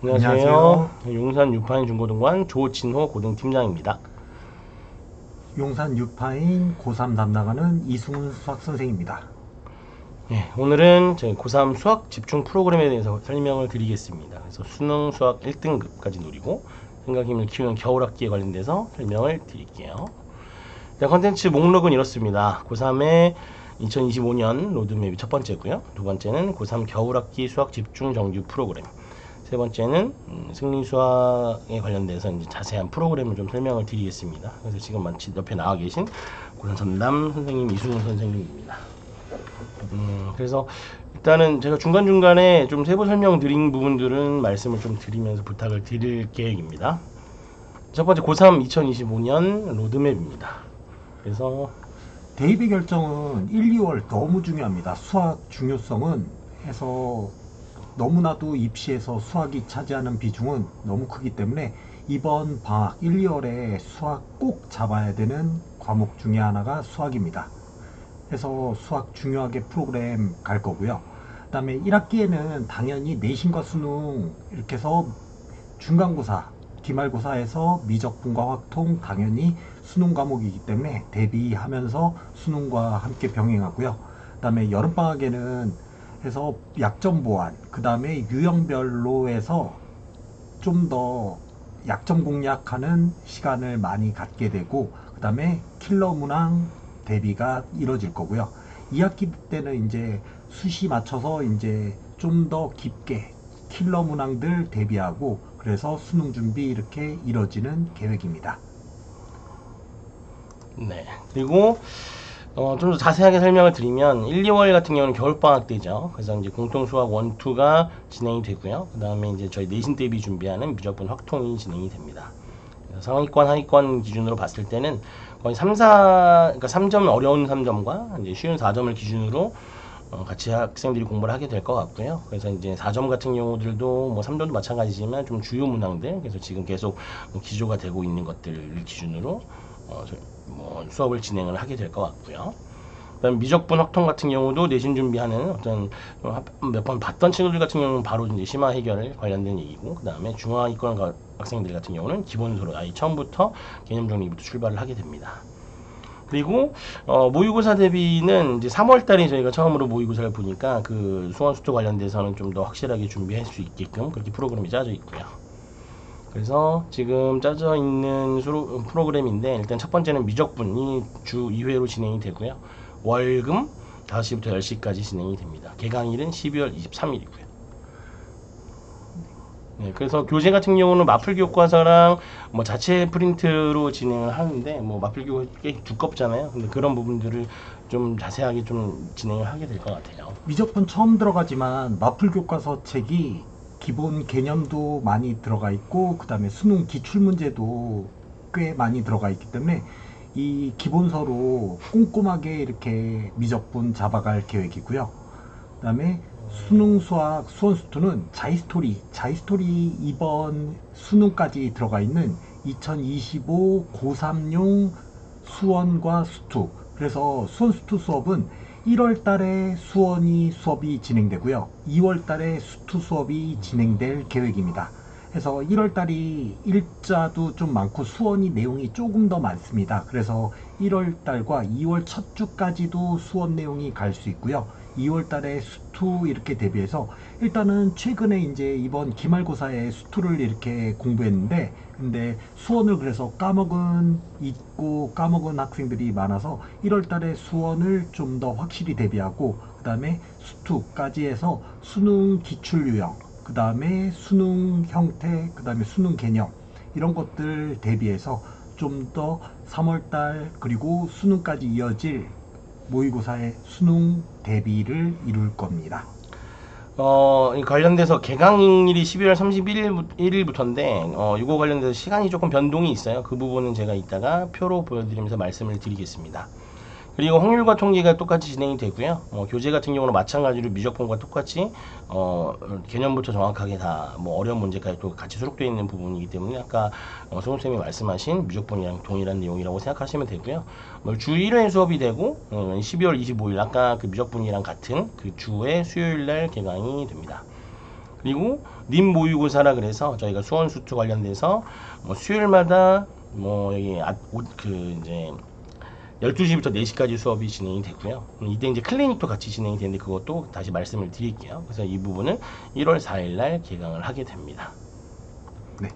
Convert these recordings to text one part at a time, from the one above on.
안녕하세요. 용산 유파인 중고등관 조진호 고등팀장입니다. 용산 유파인 고3 담당하는 이승훈 수학 선생입니다. 네, 오늘은 저희 고3 수학 집중 프로그램에 대해서 설명을 드리겠습니다. 그래서 수능 수학 1등급까지 노리고 생각 힘을 키우는 겨울학기에 관련돼서 설명을 드릴게요. 컨텐츠 목록은 이렇습니다. 고3의 2025년 로드맵이 첫 번째고요. 두 번째는 고3 겨울학기 수학 집중 정규 프로그램. 세 번째는 승리 수학에 관련돼서 이제 자세한 프로그램을 좀 설명을 드리겠습니다. 그래서 지금 마치 옆에 나와 계신 고3 전담 선생님 이승훈 선생님입니다. 그래서 일단은 제가 중간중간에 좀 세부 설명 드린 부분들은 말씀을 좀 드리면서 부탁을 드릴 계획입니다. 첫 번째 고3 2025년 로드맵입니다. 그래서 대입의 결정은 1, 2월 너무 중요합니다. 수학 중요성은 해서 너무나도 입시에서 수학이 차지하는 비중은 너무 크기 때문에 이번 방학 1, 2월에 수학 꼭 잡아야 되는 과목 중에 하나가 수학입니다. 해서 수학 중요하게 프로그램 갈 거고요. 그 다음에 1학기에는 당연히 내신과 수능 이렇게 해서 중간고사, 기말고사에서 미적분과 확통 당연히 수능 과목이기 때문에 대비하면서 수능과 함께 병행하고요. 그 다음에 여름방학에는 해서 약점 보완, 그 다음에 유형별로 해서 좀 더 약점 공략하는 시간을 많이 갖게 되고, 그 다음에 킬러 문항 대비가 이루어질 거고요. 2학기 때는 이제 수시 맞춰서 이제 좀 더 깊게 킬러 문항들 대비하고, 그래서 수능 준비 이렇게 이루어지는 계획입니다. 네. 그리고 좀 더 자세하게 설명을 드리면 1, 2월 같은 경우는 겨울방학 때죠. 그래서 이제 공통수학 1, 2가 진행이 되고요. 그 다음에 이제 저희 내신 대비 준비하는 미적분 확통이 진행이 됩니다. 상위권, 하위권 기준으로 봤을 때는 거의 그러니까 3점 어려운 3점과 이제 쉬운 4점을 기준으로 같이 학생들이 공부를 하게 될 것 같고요. 그래서 이제 4점 같은 경우들도 뭐 3점도 마찬가지지만 좀 주요 문항들, 그래서 지금 계속 기조가 되고 있는 것들을 기준으로 수업을 진행을 하게 될 것 같고요. 그다음 미적분 확통 같은 경우도 내신 준비하는 어떤 몇 번 봤던 친구들 같은 경우는 바로 이제 심화 해결 관련된 얘기고, 그다음에 중하위권 학생들 같은 경우는 기본서로 아예 처음부터 개념 정리부터 출발을 하게 됩니다. 그리고 모의고사 대비는 이제 3월달에 저희가 처음으로 모의고사를 보니까 그 수원수투 관련돼서는 좀 더 확실하게 준비할 수 있게끔 그렇게 프로그램이 짜져 있고요. 그래서 지금 짜져 있는 프로그램인데, 일단 첫 번째는 미적분이 주 2회로 진행이 되고요. 월금 5시부터 10시까지 진행이 됩니다. 개강일은 12월 23일이고요. 네, 그래서 교재 같은 경우는 마플 교과서랑 뭐 자체 프린트로 진행을 하는데, 뭐 마플 교과서 꽤 두껍잖아요. 근데 그런 부분들을 좀 자세하게 좀 진행을 하게 될 것 같아요. 미적분 처음 들어가지만 마플 교과서 책이 기본 개념도 많이 들어가 있고, 그 다음에 수능 기출문제도 꽤 많이 들어가 있기 때문에 이 기본서로 꼼꼼하게 이렇게 미적분 잡아갈 계획이고요. 그 다음에 수능 수학 수원수투는 자이스토리 이번 수능까지 들어가 있는 2025 고3용 수원과 수투. 그래서 수원수투 수업은 1월 달에 수업이 진행되고요. 2월 달에 수투 수업이 진행될 계획입니다. 그래서 1월 달이 일자도 좀 많고 수원이 내용이 조금 더 많습니다. 그래서 1월 달과 2월 첫 주까지도 수원 내용이 갈 수 있고요. 2월 달에 수투 이렇게 대비해서 일단은 최근에 이제 이번 기말고사에 수투를 이렇게 공부했는데, 근데 수원을 그래서 잊고 까먹은 학생들이 많아서 1월 달에 수원을 좀 더 확실히 대비하고, 그 다음에 수투까지 해서 수능 기출 유형, 그 다음에 수능 형태, 그 다음에 수능 개념 이런 것들 대비해서 좀 더 3월달 그리고 수능까지 이어질 모의고사의 수능 대비를 이룰 겁니다. 관련돼서 개강일이 12월 31일부터인데 이거 관련돼서 시간이 조금 변동이 있어요. 그 부분은 제가 이따가 표로 보여드리면서 말씀을 드리겠습니다. 그리고 확률과 통계가 똑같이 진행이 되고요. 교재 같은 경우는 마찬가지로 미적분과 똑같이 개념부터 정확하게 다 어려운 문제까지 또 같이 수록되어 있는 부분이기 때문에 아까 성우쌤이 말씀하신 미적분이랑 동일한 내용이라고 생각하시면 되고요. 주 1회 수업이 되고 12월 25일 아까 그 미적분이랑 같은 그 주의 수요일날 개강이 됩니다. 그리고 님 모의고사라 그래서 저희가 수원 수투 관련돼서 뭐 수요일마다 뭐 여기 이제 12시부터 4시까지 수업이 진행이 되고요. 이때 이제 클리닉도 같이 진행이 되는데 그것도 다시 말씀을 드릴게요. 그래서 이 부분은 1월 4일 날 개강을 하게 됩니다. 네.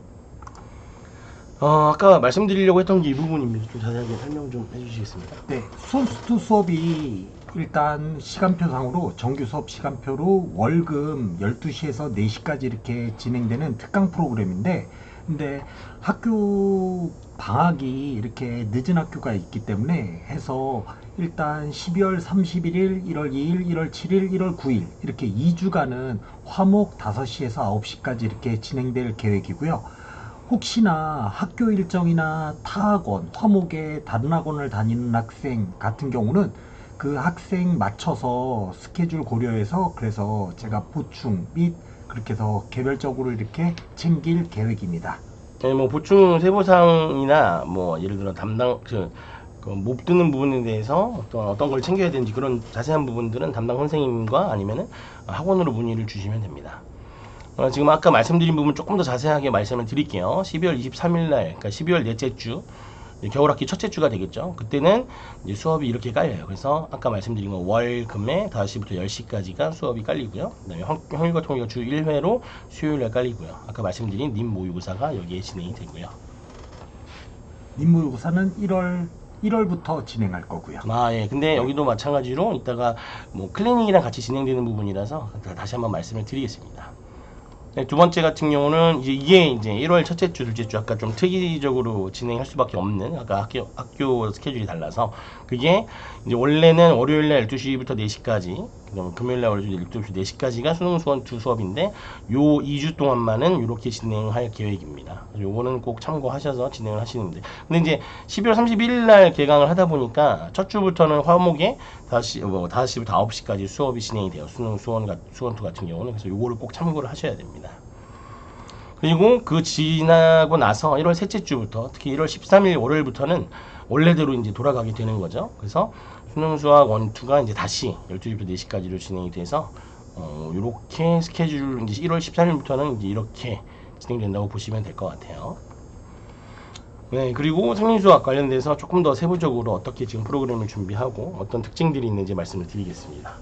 아까 말씀드리려고 했던 게 이 부분입니다. 좀 자세하게 설명 좀 해주시겠습니까? 네, 수원수투 수업이 일단 시간표상으로 정규 수업 시간표로 월금 12시에서 4시까지 이렇게 진행되는 특강 프로그램인데, 근데 학교 방학이 이렇게 늦은 학교가 있기 때문에 해서 일단 12월 31일, 1월 2일, 1월 7일, 1월 9일 이렇게 2주간은 화목 5시에서 9시까지 이렇게 진행될 계획이고요. 혹시나 학교 일정이나 타학원, 화목에 다른 학원을 다니는 학생 같은 경우는 그 학생 맞춰서 스케줄 고려해서 그래서 제가 보충 및 그렇게 해서 개별적으로 이렇게 챙길 계획입니다. 네, 뭐 보충 세부사항이나 뭐 예를 들어 못 듣는 부분에 대해서 어떤 걸 챙겨야 되는지 그런 자세한 부분들은 담당 선생님과 아니면은 학원으로 문의를 주시면 됩니다. 지금 아까 말씀드린 부분 조금 더 자세하게 말씀을 드릴게요. 12월 23일 날, 그러니까 12월 넷째 주, 겨울학기 첫째 주가 되겠죠. 그때는 이제 수업이 이렇게 깔려요. 그래서 아까 말씀드린 거 월, 금에 5시부터 10시까지가 수업이 깔리고요. 그다음에 형일과 통일과 주 1회로 수요일 날 깔리고요. 아까 말씀드린 님 모의고사가 여기에 진행이 되고요. 님 모의고사는 1월부터 진행할 거고요. 예. 근데 여기도 마찬가지로 이따가 뭐 클리닉이랑 같이 진행되는 부분이라서 다시 한번 말씀을 드리겠습니다. 네, 두 번째 같은 경우는 이게 이제 1월 첫째 주, 둘째 주 아까 좀 특이적으로 진행할 수밖에 없는 아까 학교 스케줄이 달라서 그게 이제 원래는 월요일 날 12시부터 4시까지 그다음 금요일 날 12시 4시까지가 수능 수원 두 수업인데 요 2주 동안만은 이렇게 진행할 계획입니다. 요거는 꼭 참고하셔서 진행을 하시는데 근데 이제 12월 31일 날 개강을 하다 보니까 첫 주부터는 화목에 5시부터 9시까지 수업이 진행이 돼요. 수원2 같은 경우는 그래서 요거를 꼭 참고를 하셔야 됩니다. 그리고 그 지나고 나서 1월 셋째 주부터 특히 1월 13일 월요일부터는 원래대로 이제 돌아가게 되는 거죠. 그래서 수능 수학 1, 2가 이제 다시 12시부터 4시까지로 진행이 돼서 요렇게 스케줄 이제 1월 13일부터는 이제 이렇게 진행된다고 보시면 될 것 같아요. 네, 그리고 생리수학 관련돼서 조금 더 세부적으로 어떻게 지금 프로그램을 준비하고 어떤 특징들이 있는지 말씀을 드리겠습니다.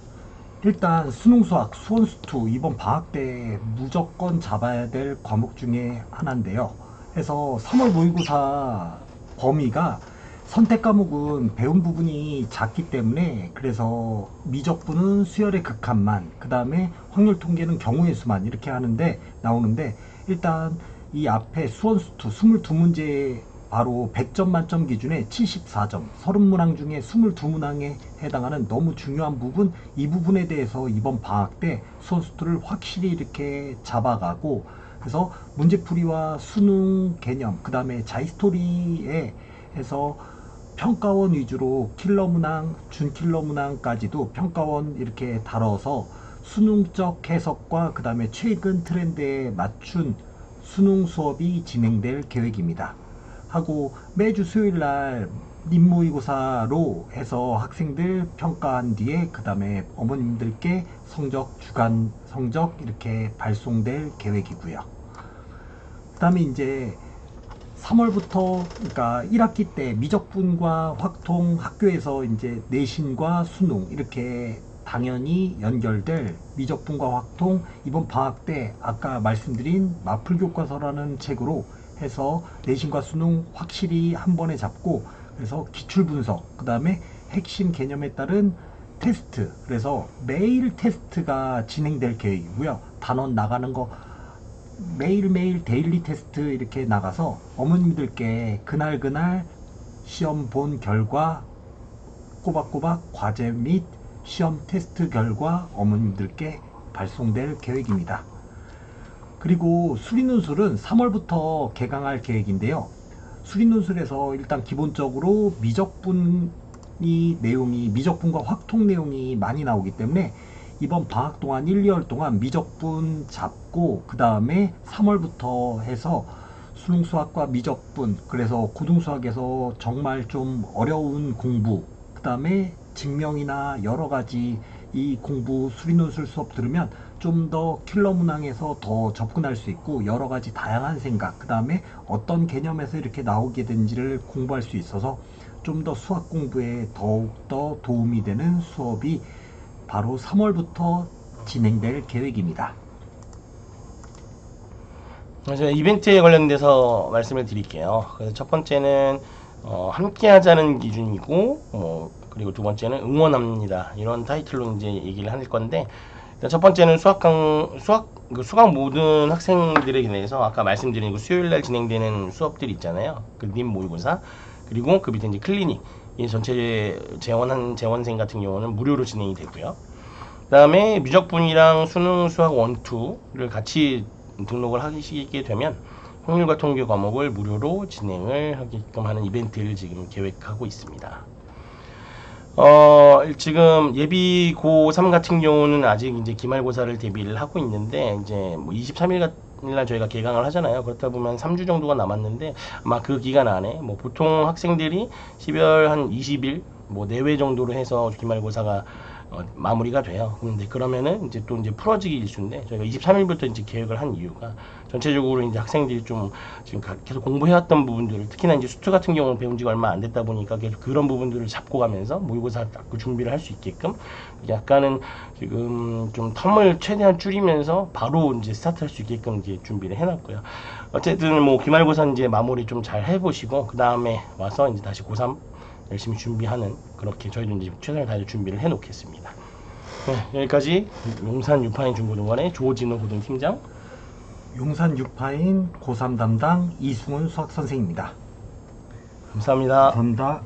일단 수능 수학 수원수투 이번 방학 때 무조건 잡아야 될 과목 중에 하나인데요. 그래서 3월 모의고사 범위가 선택 과목은 배운 부분이 작기 때문에 그래서 미적분은 수열의 극한만, 그 다음에 확률 통계는 경우의 수만 이렇게 나오는데 일단 이 앞에 수원수투 22문제 바로 100점 만점 기준에 74점, 30문항 중에 22문항에 해당하는 너무 중요한 부분, 이 부분에 대해서 이번 방학 때 수원수투를 확실히 이렇게 잡아가고 그래서 문제풀이와 수능 개념, 그 다음에 자이스토리에 해서 평가원 위주로 킬러문항, 준킬러문항까지도 평가원 이렇게 다뤄서 수능적 해석과 그 다음에 최근 트렌드에 맞춘 수능 수업이 진행될 계획입니다. 하고 매주 수요일날 님모의고사로 해서 학생들 평가한 뒤에 그 다음에 어머님들께 주간 성적 이렇게 발송될 계획이고요. 그 다음에 이제 3월부터 그러니까 1학기 때 미적분과 확통 학교에서 이제 내신과 수능 이렇게 당연히 연결될 미적분과 확통 이번 방학 때 아까 말씀드린 마플교과서라는 책으로 해서 내신과 수능 확실히 한 번에 잡고 그래서 기출 분석 그 다음에 핵심 개념에 따른 테스트 그래서 매일 테스트가 진행될 계획이고요. 단원 나가는 거 매일매일 데일리 테스트 이렇게 나가서 어머님들께 그날 시험 본 결과 꼬박꼬박 과제 및 시험 테스트 결과 어머님들께 발송될 계획입니다. 그리고 수리논술은 3월부터 개강할 계획인데요. 수리논술에서 일단 기본적으로 미적분과 확통 내용이 많이 나오기 때문에 이번 방학 동안 1, 2월 동안 미적분 잡고 그 다음에 3월부터 해서 수능수학과 미적분 그래서 고등수학에서 정말 좀 어려운 공부 그 다음에 증명이나 여러가지 이 공부 수리논술 수업 들으면 좀 더 킬러 문항에서 더 접근할 수 있고 여러 가지 다양한 생각, 그 다음에 어떤 개념에서 이렇게 나오게 된지를 공부할 수 있어서 좀 더 수학 공부에 더욱더 도움이 되는 수업이 바로 3월부터 진행될 계획입니다. 그래서 이벤트에 관련돼서 말씀을 드릴게요. 그래서 첫 번째는 함께 하자는 기준이고, 그리고 두 번째는 응원합니다. 이런 타이틀로 이제 얘기를 할 건데, 일단 첫 번째는 수강 모든 학생들에 대해서 아까 말씀드린 그 수요일 날 진행되는 수업들 있잖아요. 그 님 모의고사, 그리고 그 밑에 이제 클리닉, 이 전체 재원생 같은 경우는 무료로 진행이 되고요. 그 다음에 미적분이랑 수능 수학 1, 2를 같이 등록을 하시게 되면 확률과 통계 과목을 무료로 진행을 하게끔 하는 이벤트를 지금 계획하고 있습니다. 지금 예비 고3 같은 경우는 아직 이제 기말고사를 대비를 하고 있는데, 이제 뭐 23일 날 저희가 개강을 하잖아요. 그렇다 보면 3주 정도가 남았는데, 아마 그 기간 안에 뭐 보통 학생들이 12월 한 20일 뭐 내외 정도로 해서 기말고사가 마무리가 돼요. 근데 그러면은 이제 또 이제 풀어지기 일수인데, 저희가 23일부터 이제 계획을 한 이유가 전체적으로 이제 학생들이 좀 지금 계속 공부해왔던 부분들을, 특히나 이제 수트 같은 경우는 배운 지가 얼마 안 됐다 보니까 계속 그런 부분들을 잡고 가면서 모의고사 딱 준비를 할 수 있게끔 약간은 지금 좀 텀을 최대한 줄이면서 바로 이제 스타트할 수 있게끔 이제 준비를 해놨고요. 어쨌든 뭐 기말고사 이제 마무리 좀 잘 해보시고 그 다음에 와서 이제 다시 고3 열심히 준비하는, 그렇게 저희도 이제 최선을 다해 준비를 해 놓겠습니다. 네, 여기까지 용산 유파인 중고등원의 조진호 고등팀장, 용산 유파인 고3 담당 이승훈 수학 선생입니다. 감사합니다. 감사합니다.